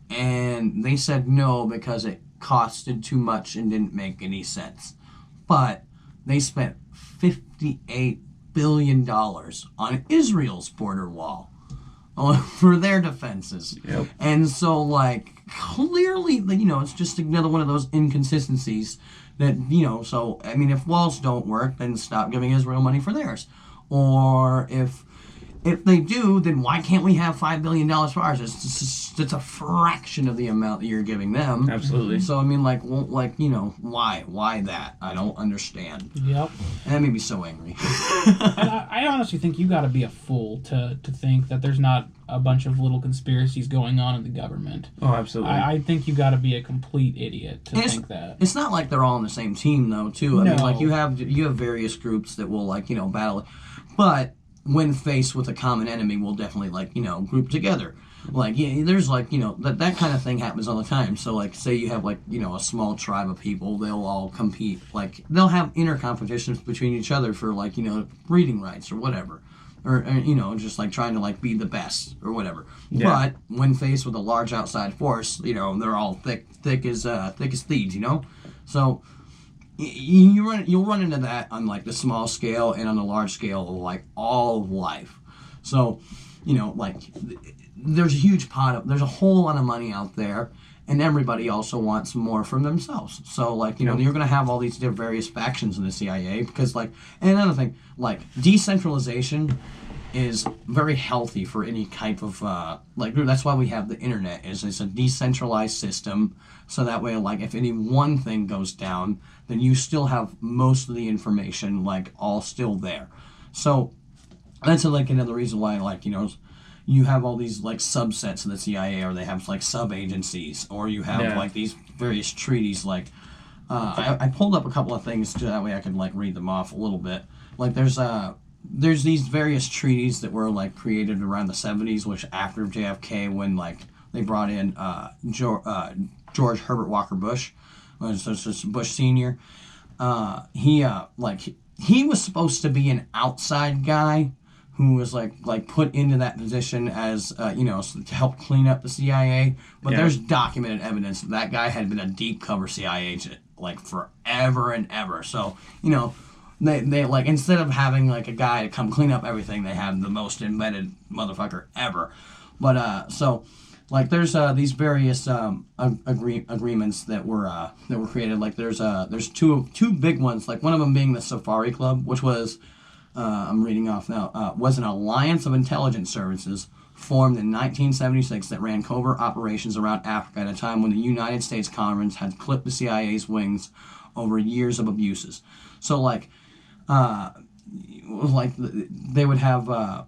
C: And they said no because it costed too much and didn't make any sense. But they spent $58 billion on Israel's border wall for their defenses.
B: Yep.
C: And so, like, clearly, it's just another one of those inconsistencies that, so, I mean, if walls don't work, then stop giving Israel money for theirs. Or if they do, then why can't we have $5 billion for ours? It's a fraction of the amount that you're giving them.
B: Absolutely.
C: So, I mean, why? Why that? I don't understand.
A: Yep.
C: And that made me so angry.
A: And I honestly think you got to be a fool to think that there's not a bunch of little conspiracies going on in the government.
B: Oh, absolutely.
A: I think you got to be a complete idiot to think that.
C: It's not like they're all on the same team, though, too. I mean, like, you have various groups that will, like, battle. But when faced with a common enemy, will definitely, like, group together. Like, yeah, there's, like, that kind of thing happens all the time. So, like, say you have, like, a small tribe of people, they'll all compete. Like, they'll have inner competitions between each other for, like, breeding rights or whatever. Or just, like, trying to, like, be the best or whatever. Yeah. But when faced with a large outside force, they're all thick as thieves, So you'll run into that on like the small scale and on the large scale of like all of life. So, like there's a huge there's a whole lot of money out there, and everybody also wants more for themselves. So like, you're going to have all these various factions in the CIA because like, and another thing, like decentralization is very healthy for any type of that's why we have the internet. It's a decentralized system, so that way like if any one thing goes down, then you still have most of the information like all still there. So that's like another reason why like you have all these like subsets of the CIA, or they have like sub agencies, or you have like these various treaties. Like I pulled up a couple of things so that way I could like read them off a little bit. Like there's these various treaties that were like created around the 70s, which after JFK, when like they brought in George Herbert Walker Bush, so it's just Bush Senior. He was supposed to be an outside guy who was like put into that position as to help clean up the CIA. But there's documented evidence that guy had been a deep cover CIA agent like forever and ever. So They like, instead of having like a guy to come clean up everything, they have the most embedded motherfucker ever. But so like there's these various agreements that were created. Like there's two big ones. Like one of them being the Safari Club, which was I'm reading off now, was an alliance of intelligence services formed in 1976 that ran covert operations around Africa at a time when the United States Congress had clipped the CIA's wings over years of abuses. So like. They would have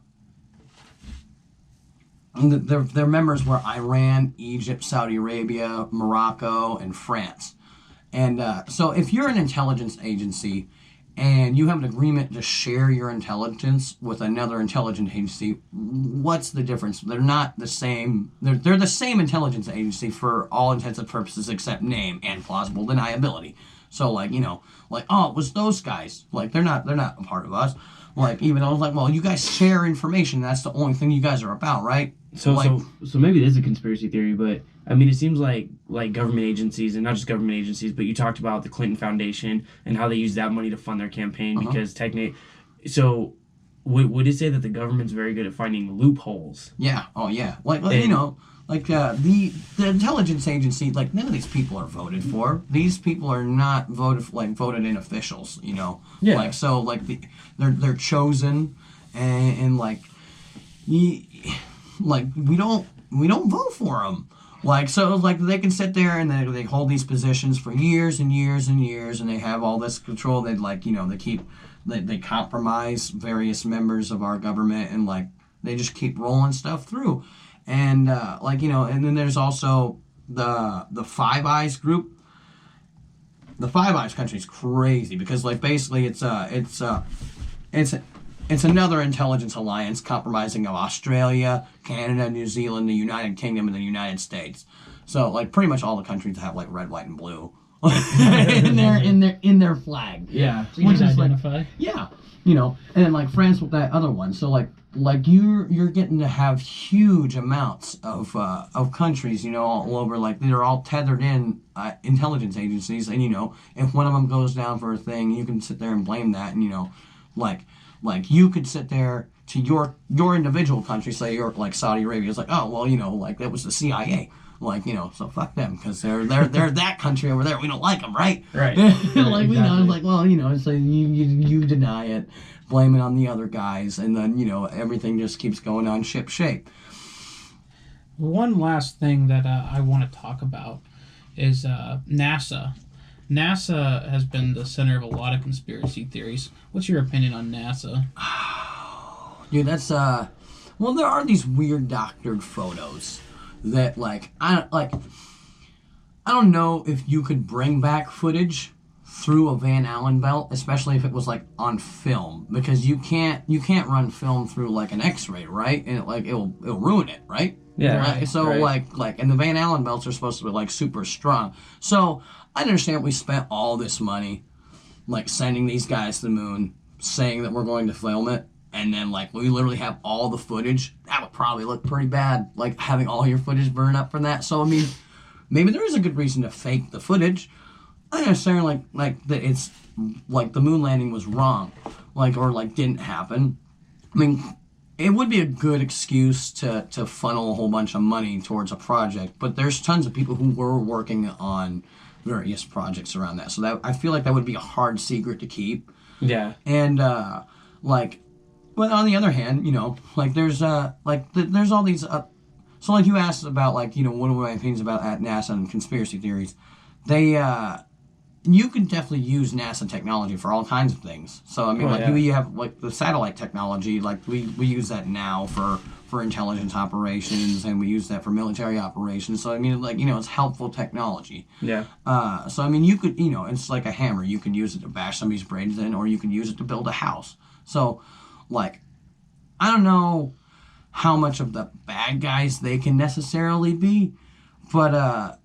C: their members were Iran, Egypt, Saudi Arabia, Morocco, and France. And so if you're an intelligence agency and you have an agreement to share your intelligence with another intelligence agency, what's the difference? They're not the same. They're the same intelligence agency for all intents and purposes except name and plausible deniability. So like oh, it was those guys. Like they're not a part of us. Like even I was like, well, you guys share information. That's the only thing you guys are about, right?
B: So maybe it is a conspiracy theory, but I mean, it seems like government agencies, and not just government agencies, but you talked about the Clinton Foundation and how they use that money to fund their campaign because technically, so would it say that the government's very good at finding loopholes?
C: Yeah. Oh yeah. The intelligence agency, like none of these people are voted for. These people are not voted in officials, Yeah. Like so, like they're chosen, and we don't vote for them. Like so, like they can sit there and they hold these positions for years and years and years, and they have all this control. They compromise various members of our government and They just keep rolling stuff through. And and then there's also the Five Eyes group. The Five Eyes country is crazy because like basically it's another intelligence alliance comprising of Australia, Canada, New Zealand, the United Kingdom, and the United States. So like pretty much all the countries have like red, white, and blue in their flag.
B: Yeah.
A: So you just identify.
C: Yeah, and then like France with that other one. So like you're getting to have huge amounts of countries, all over. Like they're all tethered in intelligence agencies, and if one of them goes down for a thing, you can sit there and blame that, and like you could sit there to your individual country, say you're like Saudi Arabia, it's like, oh well, like that was the CIA. Like, so fuck them, because they're that country over there. We don't like them, right?
B: Right.
C: Like,
B: exactly.
C: we know, it's like, well, it's like you deny it, blame it on the other guys, and then, everything just keeps going on ship shape.
A: One last thing that I want to talk about is NASA. NASA has been the center of a lot of conspiracy theories. What's your opinion on NASA?
C: Dude, that's, well, there are these weird doctored photos that I don't know if you could bring back footage through a Van Allen belt, especially if it was like on film, because you can't run film through like an X-ray, right? And it'll ruin it, right?
B: Yeah.
C: Right? So
B: right.
C: And the Van Allen belts are supposed to be like super strong. So I understand we spent all this money like sending these guys to the moon, saying that we're going to film it. And then, we literally have all the footage. That would probably look pretty bad, having all your footage burn up from that. So, I mean, maybe there is a good reason to fake the footage. I don't necessarily, that it's, the moon landing was wrong, or didn't happen. I mean, it would be a good excuse to funnel a whole bunch of money towards a project, but there's tons of people who were working on various projects around that. So, I feel like that would be a hard secret to keep.
B: Yeah.
C: And, but on the other hand, there's there's all these so you asked about what are my opinions about at NASA and conspiracy theories. They you can definitely use NASA technology for all kinds of things. So I mean you have the satellite technology, we use that now for intelligence operations, and we use that for military operations. So I mean it's helpful technology.
B: Yeah.
C: So I mean you could it's like a hammer. You could use it to bash somebody's brains in, or you could use it to build a house. So I don't know how much of the bad guys they can necessarily be, but, I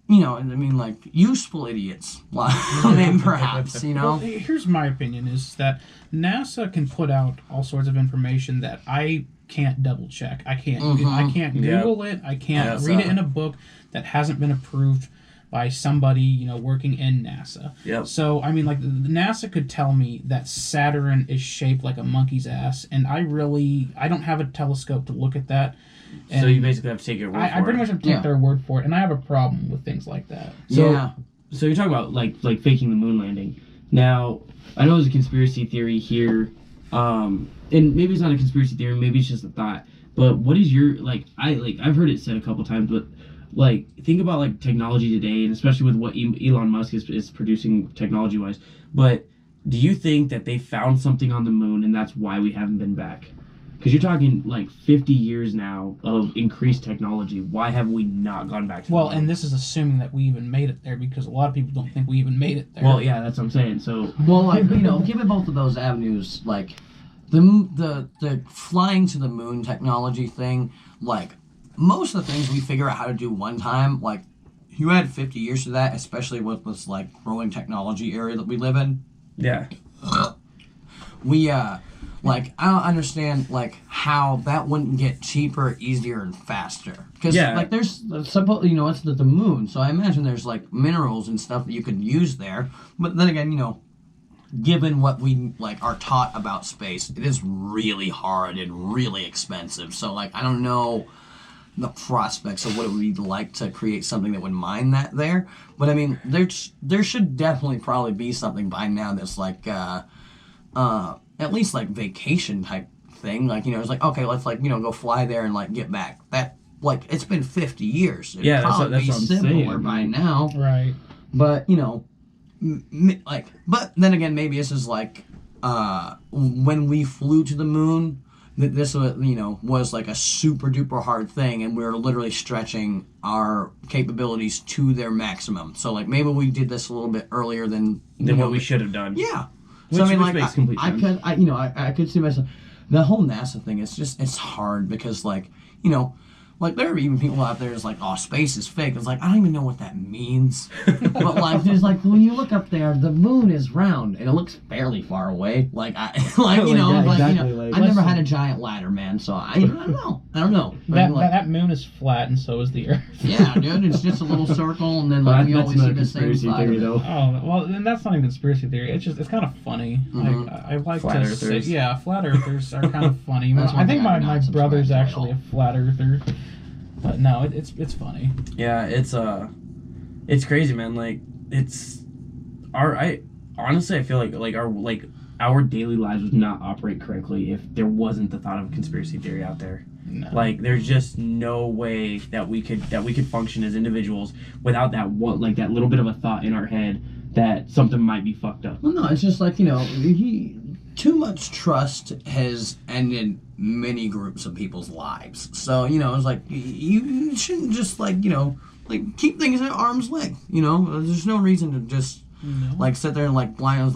C: mean, useful idiots, perhaps,
A: Well, here's my opinion, is that NASA can put out all sorts of information that I can't double check. I can't Google it. I can't read it in a book that hasn't been approved by somebody, working in NASA.
B: Yep.
A: So, I mean, NASA could tell me that Saturn is shaped like a monkey's ass, and I don't have a telescope to look at that. And
B: so you basically have to take your word for it.
A: I pretty much have to take their word for it, and I have a problem with things like that.
B: So you're talking about, faking the moon landing. Now, I know there's a conspiracy theory here, and maybe it's not a conspiracy theory, maybe it's just a thought, but what is your, I've heard it said a couple times, but think about technology today, and especially with what Elon Musk is producing technology-wise. But do you think that they found something on the moon, and that's why we haven't been back? Because you're talking 50 years now of increased technology. Why have we not gone back to the moon?
A: And this is assuming that we even made it there, because a lot of people don't think we even made it there.
B: Well, yeah, that's what I'm saying. So,
C: given both of those avenues, the flying to the moon technology thing, most of the things we figure out how to do one time, you add 50 years to that, especially with this growing technology area that we live in.
B: Yeah.
C: We I don't understand how that wouldn't get cheaper, easier, and faster. Because there's it's the moon, so I imagine there's minerals and stuff that you could use there. But then again, given what we are taught about space, it is really hard and really expensive. So I don't know the prospects of what it would be like to create something that would mine that there. But I mean, there should definitely probably be something by now that's at least vacation type thing. It's okay, let's go fly there and get back. That it's been 50 years. It'd probably be similar by now.
A: Right.
C: But but then again, maybe this is when we flew to the moon, that this was, was like a super duper hard thing, and we were literally stretching our capabilities to their maximum. So like maybe we did this a little bit earlier than
B: what we should have done.
C: Yeah.
B: Which,
C: so I mean,
B: which
C: like
B: makes complete sense.
C: I could see myself. The whole NASA thing is just, it's hard because like like there are even people out there that's like, oh, space is fake. It's like, I don't even know what that means. But like, there's like, when you look up there, the moon is round and it looks fairly far away. Like I never had a giant ladder, man. So I don't know.
A: That moon is flat and so is the Earth.
C: Yeah, dude, it's just a little circle, and then like we always see the same side
B: theory, though.
A: Oh well, and that's not even conspiracy theory. It's kind of funny.
C: Mm-hmm.
A: Like I like
B: Flat
A: to
B: earthers.
A: say, flat earthers are kind of funny.
C: That's one
A: I think
C: thing I
A: my
C: would not subscribe
A: brother's
C: to at
A: actually
C: all.
A: a flat earther. But no, it's funny.
B: Yeah, it's crazy, man. Like honestly I feel like our daily lives would not operate correctly if there wasn't the thought of a conspiracy theory out there.
A: No.
B: Like there's just no way that we could function as individuals without that that little bit of a thought in our head that something might be fucked up.
C: Well, no, it's just like, too much trust has ended many groups of people's lives. So, it's like, you shouldn't just, like keep things at arm's length, There's no reason to just, sit there and, blind,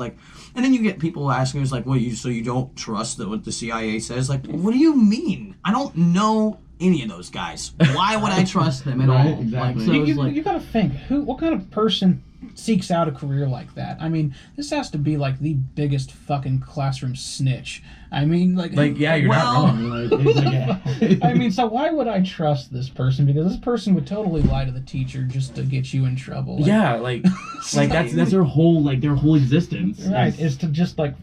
C: and then you get people asking us, so you don't trust what the CIA says? Like, what do you mean? I don't know any of those guys. Why would I trust them at all?
B: Exactly.
A: You gotta think, what kind of person seeks out a career like that? I mean, this has to be like the biggest fucking classroom snitch. I mean,
B: yeah, you're not wrong.
A: I mean, so why would I trust this person? Because this person would totally lie to the teacher just to get you in trouble.
B: That's their whole existence.
A: Right, is to just hide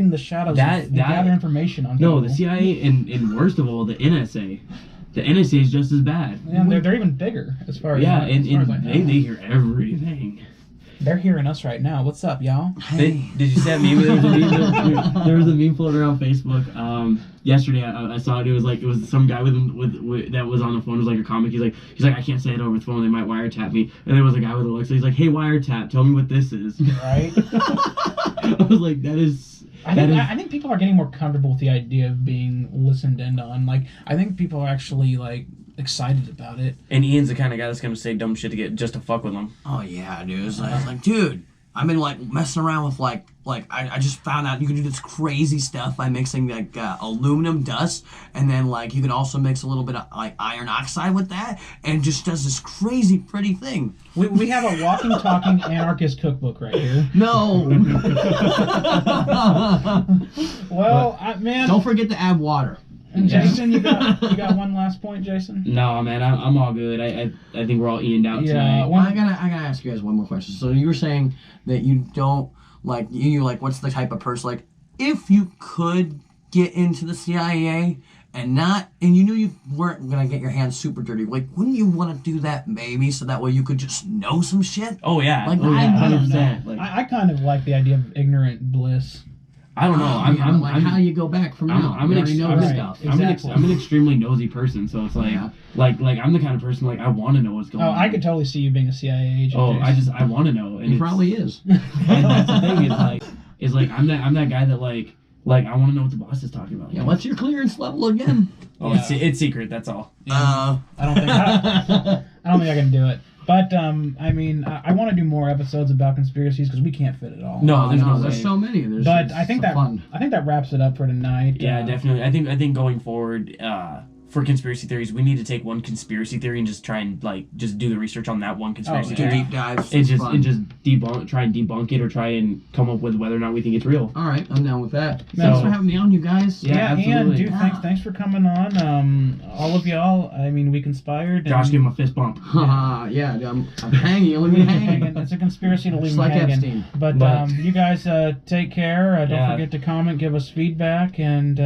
A: in the shadows and gather information on people.
B: No, the CIA and worst of all, the NSA. The NSA is just as bad.
A: Yeah, they're even bigger as far as
B: they hear everything.
A: They're hearing us right now. What's up, y'all?
B: Did you see that meme? There was a meme floating around Facebook. Yesterday, I saw it. It was some guy with that was on the phone. It was like a comic. He's like, I can't say it over the phone. They might wiretap me. And there was a guy with Alexa. He's like, hey, wiretap, tell me what this is.
A: Right.
B: I was like, that is.
A: I think people are getting more comfortable with the idea of being listened in on. I think people are actually excited about it.
B: And Ian's the kind of guy that's gonna say dumb shit just to fuck with them.
C: Oh yeah, dude. It's like, dude, I've been messing around with I just found out you can do this crazy stuff by mixing aluminum dust, and then you can also mix a little bit of iron oxide with that, and it just does this crazy pretty thing.
A: We have a walking, talking anarchist cookbook right here.
C: No.
A: Well, man.
C: Don't forget to add water.
A: And Jason, you got one last point, Jason?
B: No, man, I'm all good. I think we're all Ian'd out tonight.
C: Well, I gotta ask you guys one more question. So you were saying that you don't what's the type of person if you could get into the CIA and you knew you weren't gonna get your hands super dirty, wouldn't you want to do that maybe so that way you could just know some shit?
B: Oh yeah,
A: 100%. I kind of like the idea of ignorant bliss.
B: I don't know. I'm
C: how do you go back from now?
B: I'm an extremely nosy person, so it's like I'm the kind of person I want to know what's going on.
A: I could totally see you being a CIA agent.
B: Oh, I want to know. And
C: he probably is.
B: And that's the thing is I'm that guy that I want to know what the boss is talking about.
C: Yeah, what's your clearance level again?
B: Oh, yeah. It's secret. That's all.
A: Yeah. I don't think I can do it. But I want to do more episodes about conspiracies because we can't fit it all.
B: No,
C: there's so many.
A: But I think that wraps it up for tonight.
B: Yeah, definitely. I think going forward, for conspiracy theories, we need to take one conspiracy theory and just try and just do the research on that one conspiracy theory.
C: Deep dives.
B: And just try and debunk it or try and come up with whether or not we think it's real.
C: All right, I'm down with that. Thanks for having me on, you guys.
A: Yeah, absolutely. Ian, thanks for coming on. All of y'all, we conspired.
B: Josh, give him a fist bump.
C: Yeah, I'm hanging. Leave me hanging.
A: It's a conspiracy to leave me
C: like
A: hanging.
C: Epstein.
A: But you guys take care. Don't forget to comment, give us feedback, and.